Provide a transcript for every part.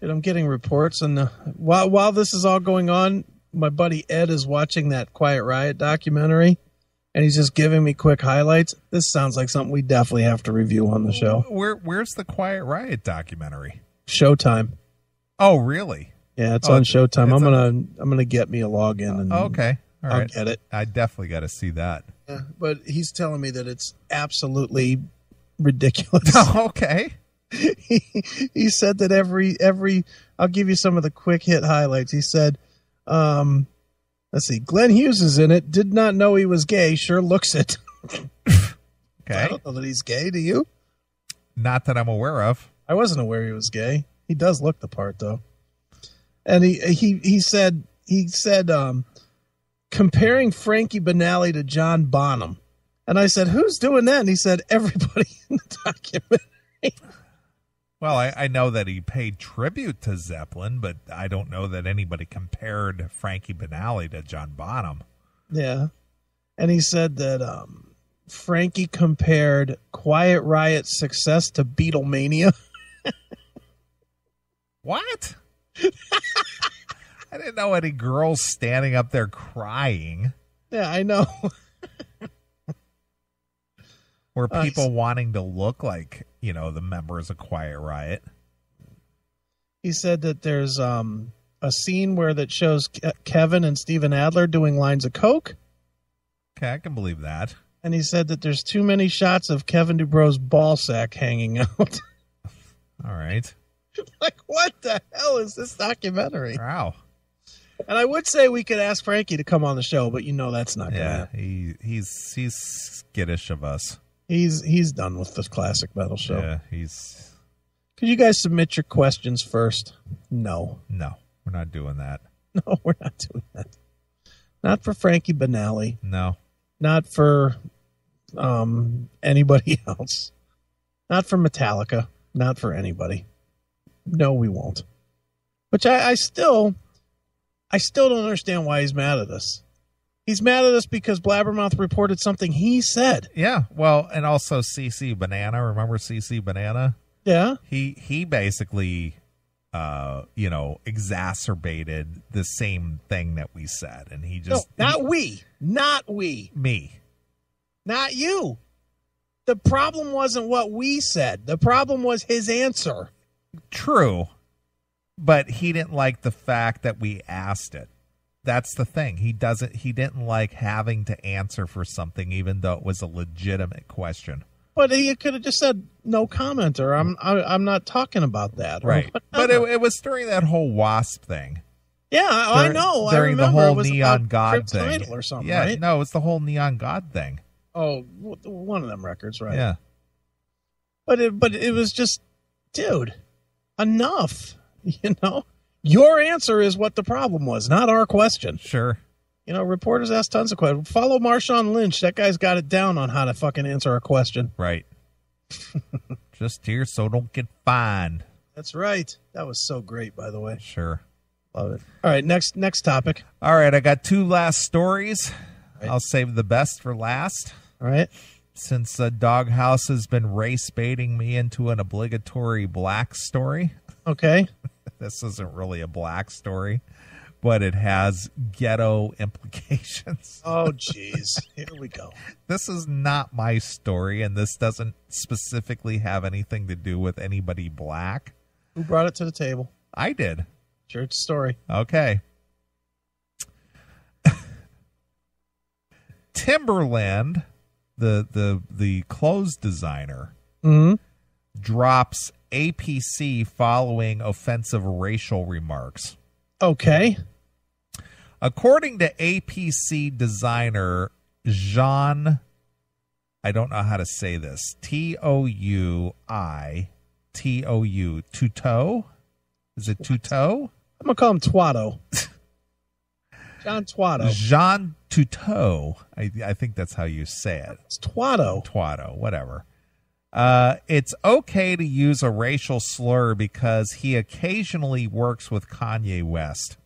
Dude, I'm getting reports, and while this is all going on, my buddy Ed is watching that Quiet Riot documentary, and he's just giving me quick highlights. This sounds like something we definitely have to review on the show. Where's the Quiet Riot documentary? Showtime. Oh, really? Yeah, it's on Showtime. I'm gonna get me a login, and okay, all right. I'll get it. I definitely got to see that. Yeah, but he's telling me that it's absolutely ridiculous. Okay. He said that every I'll give you some of the quick hit highlights. He said, let's see, Glenn Hughes is in it. Did not know he was gay. Sure looks it. Okay. I don't know that he's gay. Do you? Not that I'm aware of. I wasn't aware he was gay. He does look the part though. And he said comparing Frankie Banali to John Bonham. And I said, who's doing that? And he said, everybody in the documentary. Well, I know that he paid tribute to Zeppelin, but I don't know that anybody compared Frankie Banali to John Bonham. Yeah. And he said that Frankie compared Quiet Riot's success to Beatlemania. What? I didn't know any girls standing up there crying. Yeah, I know. Or people wanting to look like, the members of Quiet Riot. He said that there's a scene that shows Kevin and Steven Adler doing lines of coke. Okay, I can believe that. And he said that there's too many shots of Kevin Dubrov's ball sack hanging out. All right. Like, what the hell is this documentary? Wow. And I would say we could ask Frankie to come on the show, but that's not going to happen. He's skittish of us. He's done with the classic metal show. Yeah, Could you guys submit your questions first? No, we're not doing that. No, we're not doing that. Not for Frankie Banali. No. Not for anybody else. Not for Metallica. Not for anybody. No, we won't. Which I still don't understand why he's mad at us. He's mad at us because Blabbermouth reported something he said. Yeah, well, and also CC Banana. Remember CC Banana? Yeah. He basically, exacerbated the same thing that we said, and he just not we, me, not you. The problem wasn't what we said. The problem was his answer. True, but he didn't like the fact that we asked it. That's the thing. He didn't like having to answer for something, even though it was a legitimate question. But he could have just said no comment, or I'm not talking about that. Right. But it was during that whole WASP thing. Yeah, I know. During I remember the whole it was Neon about God Crypt thing. Idol or something, yeah, right? No, it's the whole Neon God thing. Oh, one of them records, right? Yeah. But it was just, dude, enough. Your answer is what the problem was, not our question. Sure. Reporters ask tons of questions. Follow Marshawn Lynch. That guy's got it down on how to fucking answer a question. Right. Just here so don't get fined. That's right. That was so great, by the way. Sure. Love it. All right, next topic. All right, I got two last stories. Right. I'll save the best for last. All right. Since Doghouse has been race baiting me into an obligatory black story. Okay. This isn't really a black story, but it has ghetto implications. Oh, jeez. Here we go. This is not my story, and this doesn't specifically have anything to do with anybody black. Who brought it to the table? I did. Church story. Okay. Timbaland, the clothes designer, drops APC following offensive racial remarks. Okay. According to APC designer Jean, I don't know how to say this, Touitou, Tuto? Is it Tuto? I'm going to call him Twatto. John Twatto. Jean Tuto. I think that's how you say it. It's Twatto. Twatto, whatever. It's okay to use a racial slur because he occasionally works with Kanye West.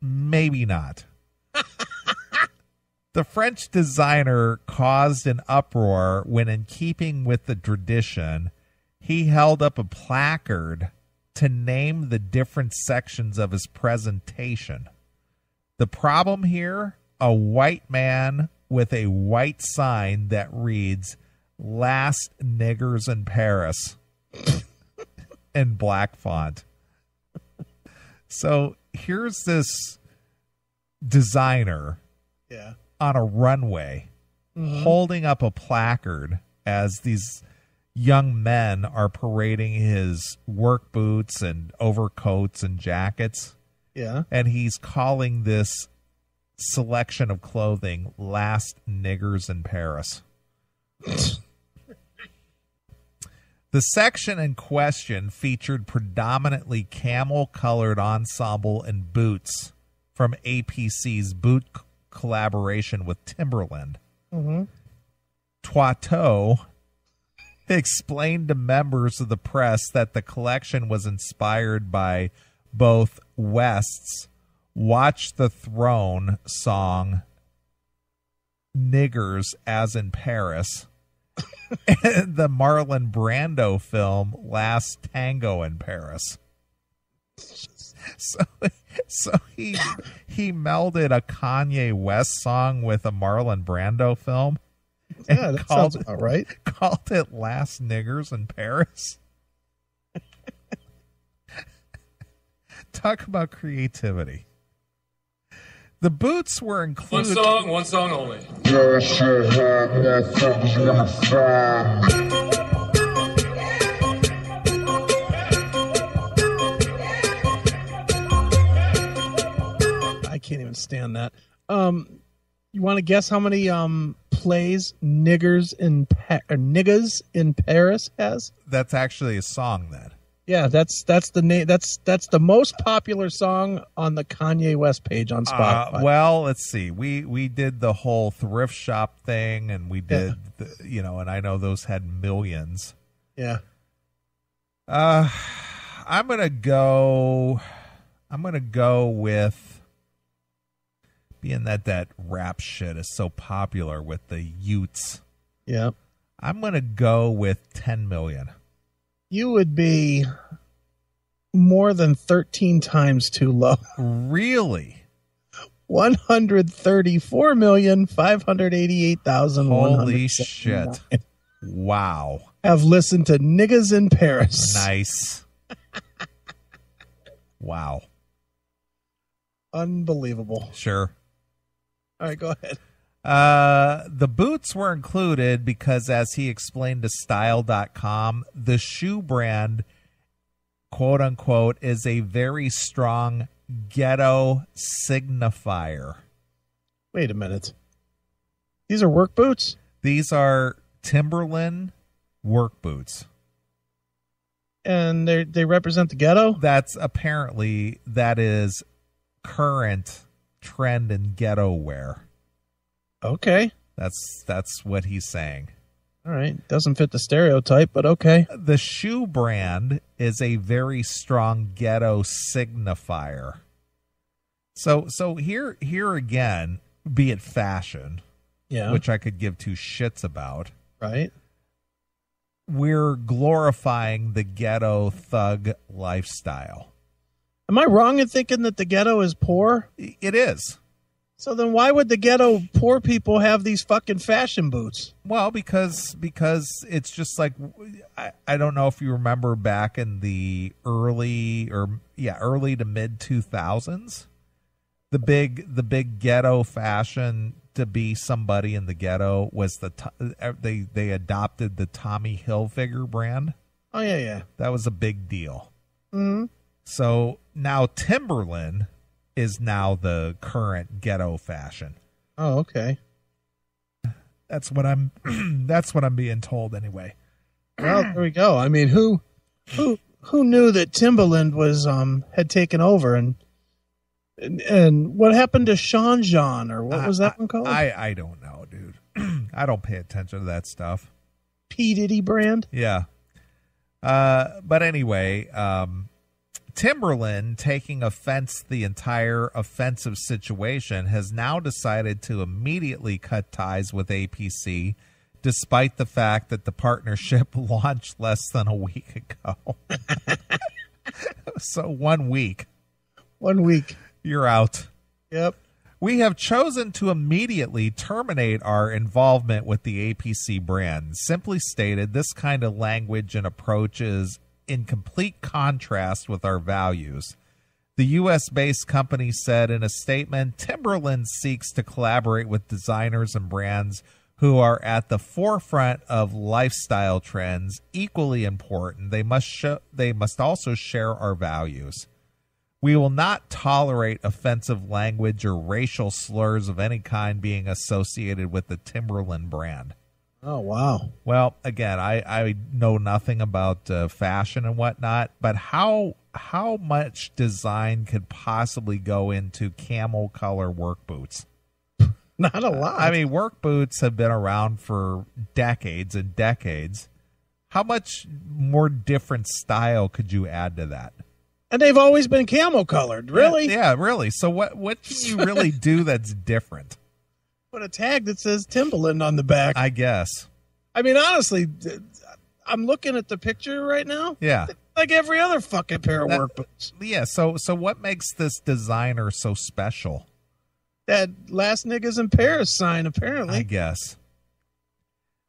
Maybe not. The French designer caused an uproar when, in keeping with the tradition, he held up a placard to name the different sections of his presentation. The problem here, a white man with a white sign that reads, "Last Niggers in Paris," in black font. So here's this designer on a runway holding up a placard as these young men are parading his work boots and overcoats and jackets. Yeah. And he's calling this selection of clothing "Last Niggers in Paris." The section in question featured predominantly camel-colored ensemble and boots from APC's boot collaboration with Timbaland. Toiteau explained to members of the press that the collection was inspired by both West's Watch the Throne song "Niggers as in Paris" and the Marlon Brando film "Last Tango in Paris." So he melded a Kanye West song with a Marlon Brando film. Yeah, that sounds about right. Called it "Last Niggers in Paris." Talk about creativity. The boots were included. One song only. I can't even stand that. You want to guess how many plays "Niggas in Paris" has? That's actually a song then. Yeah, that's the name. That's the most popular song on the Kanye West page on Spotify. Well, let's see. We did the whole thrift shop thing, and we did and I know those had millions. Yeah. I'm gonna go with, being that rap shit is so popular with the youths. Yeah. I'm gonna go with 10 million. You would be more than 13 times too low. Really? 134,588,000. Holy shit. Wow. Have listened to "Niggas in Paris." Nice. Wow. Unbelievable. Sure. All right, go ahead. The boots were included because, as he explained to Style.com, the shoe brand, quote unquote, is a very strong ghetto signifier. Wait a minute. These are work boots? These are Timberland work boots. And they represent the ghetto? That is current trend in ghetto wear. Okay. That's what he's saying. All right. Doesn't fit the stereotype, but okay. The shoe brand is a very strong ghetto signifier. So here again, be it fashion, which I could give two shits about. Right. We're glorifying the ghetto thug lifestyle. Am I wrong in thinking that the ghetto is poor? It is. So then why would the ghetto poor people have these fucking fashion boots? Well, because it's just like, I don't know if you remember back in the early to mid 2000s, the big ghetto fashion to be somebody in the ghetto was they adopted the Tommy Hilfiger brand. Oh yeah. That was a big deal. Mm-hmm. So now Timberland is now the current ghetto fashion. Oh, okay. That's what I'm being told anyway. Well, there we go. I mean, who knew that Timbaland was had taken over, and what happened to Sean John, or what was that one called? I don't know, dude. I don't pay attention to that stuff. P. Diddy brand? Yeah. But anyway, Timberland, taking offense to the entire offensive situation, has now decided to immediately cut ties with APC despite the fact that the partnership launched less than a week ago. So 1 week. 1 week. You're out. Yep. We have chosen to immediately terminate our involvement with the APC brand. Simply stated, this kind of language and approach is in complete contrast with our values. The U.S.-based company said in a statement, Timbaland seeks to collaborate with designers and brands who are at the forefront of lifestyle trends. Equally important, they must also share our values. We will not tolerate offensive language or racial slurs of any kind being associated with the Timbaland brand. Oh, wow. Well, again, I know nothing about fashion and whatnot, but how much design could possibly go into camel color work boots? Not a lot. I mean, work boots have been around for decades and decades. How much more different style could you add to that? And they've always been camel colored, really? Yeah, really. So what can you really do that's different? Put a tag that says Timbaland on the back. I guess. I mean, honestly, I'm looking at the picture right now. Yeah. Like every other fucking pair of work boots. Yeah, so what makes this designer so special? That last niggas in Paris sign, apparently. I guess.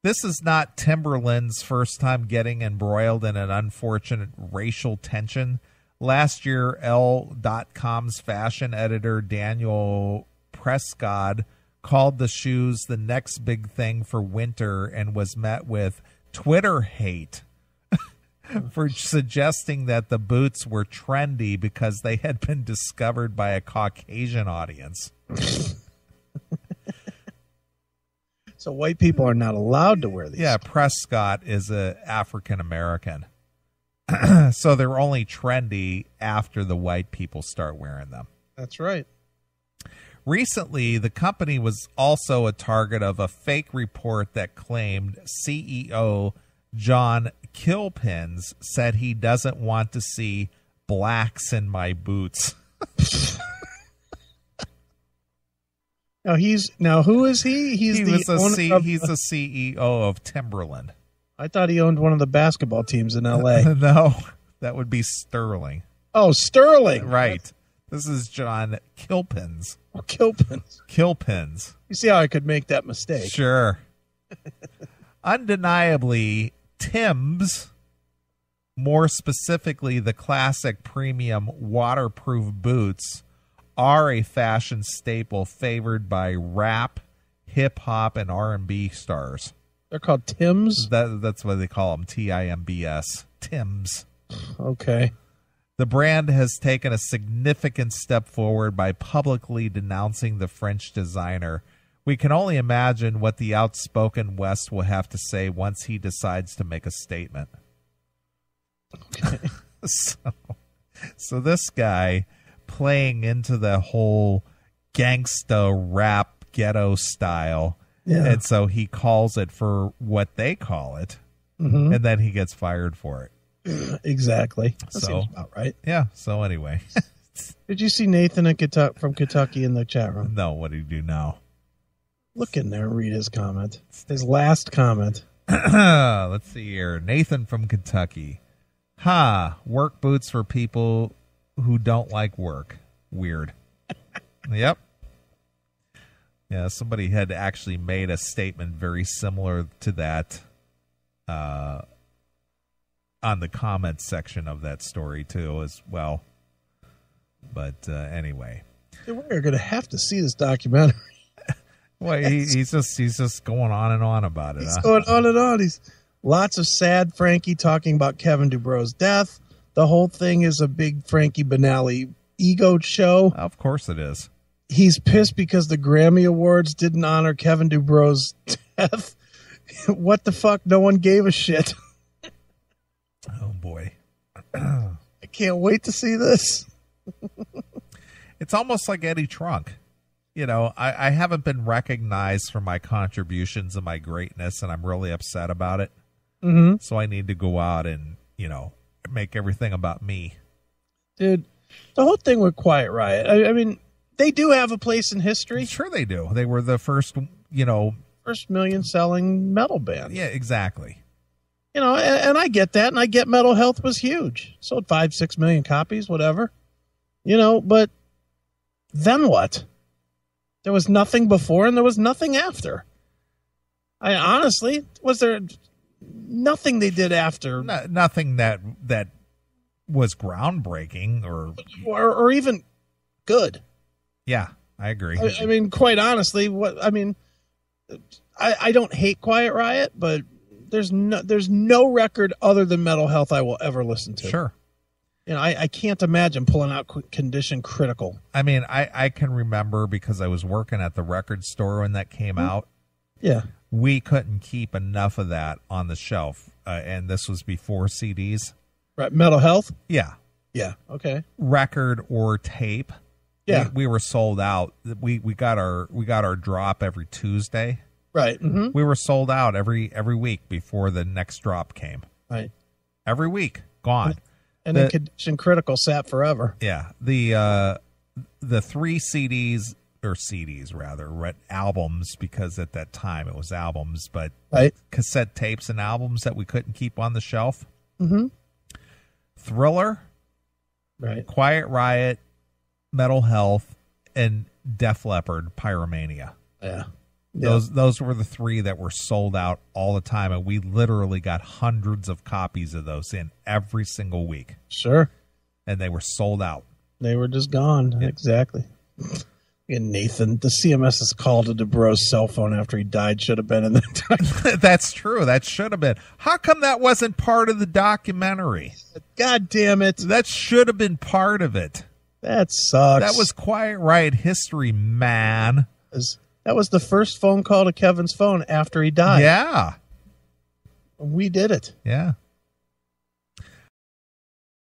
This is not Timberland's first time getting embroiled in an unfortunate racial tension. Last year, Elle.com's fashion editor Daniel Prescott called the shoes the next big thing for winter and was met with Twitter hate for suggesting that the boots were trendy because they had been discovered by a Caucasian audience. So white people are not allowed to wear these. Yeah, Prescott is a African American. So they're only trendy after the white people start wearing them. That's right. Recently, the company was also a target of a fake report that claimed CEO John Kilpins said he doesn't want to see blacks in my boots. Now who is he? He's the CEO of Timbaland. I thought he owned one of the basketball teams in L.A. No, that would be Sterling. Oh, Sterling. Right. This is John Kilpins. Oh, Kilpins. Kilpins. You see how I could make that mistake? Sure. Undeniably, Tim's, more specifically the classic premium waterproof boots, are a fashion staple favored by rap, hip-hop, and R&B stars. They're called Tim's? That's what they call them, Timbs. Tim's. Okay. The brand has taken a significant step forward by publicly denouncing the French designer. We can only imagine what the outspoken West will have to say once he decides to make a statement. Okay. So this guy playing into the whole gangsta rap ghetto style. Yeah. And so he calls it for what they call it, and then he gets fired for it. Exactly. That seems about right. Yeah. So anyway. Did you see Nathan from Kentucky in the chat room? No. What do you do now? Look in there and read his comment. His last comment. Let's see here. Nathan from Kentucky. Work boots for people who don't like work. Weird. Yep. Yeah, somebody had actually made a statement very similar to that on the comment section of that story, too, as well. But anyway. We're going to have to see this documentary. Well, he's just going on and on about it. He's going on and on. He's lots of sad Frankie talking about Kevin Dubrov's death. The whole thing is a big Frankie Banali ego show. Of course it is. He's pissed because the Grammy Awards didn't honor Kevin Dubrov's death. What the fuck? No one gave a shit. Oh, boy. I can't wait to see this. It's almost like Eddie Trunk. You know, I haven't been recognized for my contributions and my greatness, and I'm really upset about it. Mm-hmm. So I need to go out and, make everything about me. Dude, the whole thing with Quiet Riot, I mean, they do have a place in history. Sure they do. They were the first, first million selling metal band. Yeah, exactly. You know, and I get that, and I get Metal Health was huge. Sold 5-6 million copies, whatever. You know, but then what? There was nothing before and there was nothing after. I honestly, was there nothing they did after? Nothing that was groundbreaking or even good. Yeah, I agree. I mean, quite honestly, I don't hate Quiet Riot, but there's no record other than Metal Health I will ever listen to. Sure. You know, I can't imagine pulling out Condition Critical. I mean, I can remember because I was working at the record store when that came out. Yeah. We couldn't keep enough of that on the shelf. And this was before CDs. Right. Metal Health? Yeah. Yeah. Okay. Record or tape. Yeah. We were sold out. We got our drop every Tuesday. Right. Mm-hmm. We were sold out every week before the next drop came. Right. Every week. Gone. And then Condition Critical sat forever. Yeah. The 3 CDs or CDs rather, albums, because at that time it was albums, but right. Cassette tapes and albums that we couldn't keep on the shelf. Mm-hmm. Thriller, right. Quiet Riot, Metal Health, and Def Leppard, Pyromania. Yeah. Those were the 3 that were sold out all the time, and we literally got hundreds of copies of those in every single week. Sure. And they were sold out. They were just gone. Yeah. Exactly. And Nathan, the CMS's call to DeBro's cell phone after he died should have been in that time. That's true. That should have been. How come that wasn't part of the documentary? God damn it. That should have been part of it. That sucks. That was Quiet Riot history, man. That was the first phone call to Kevin's phone after he died. Yeah. We did it. Yeah.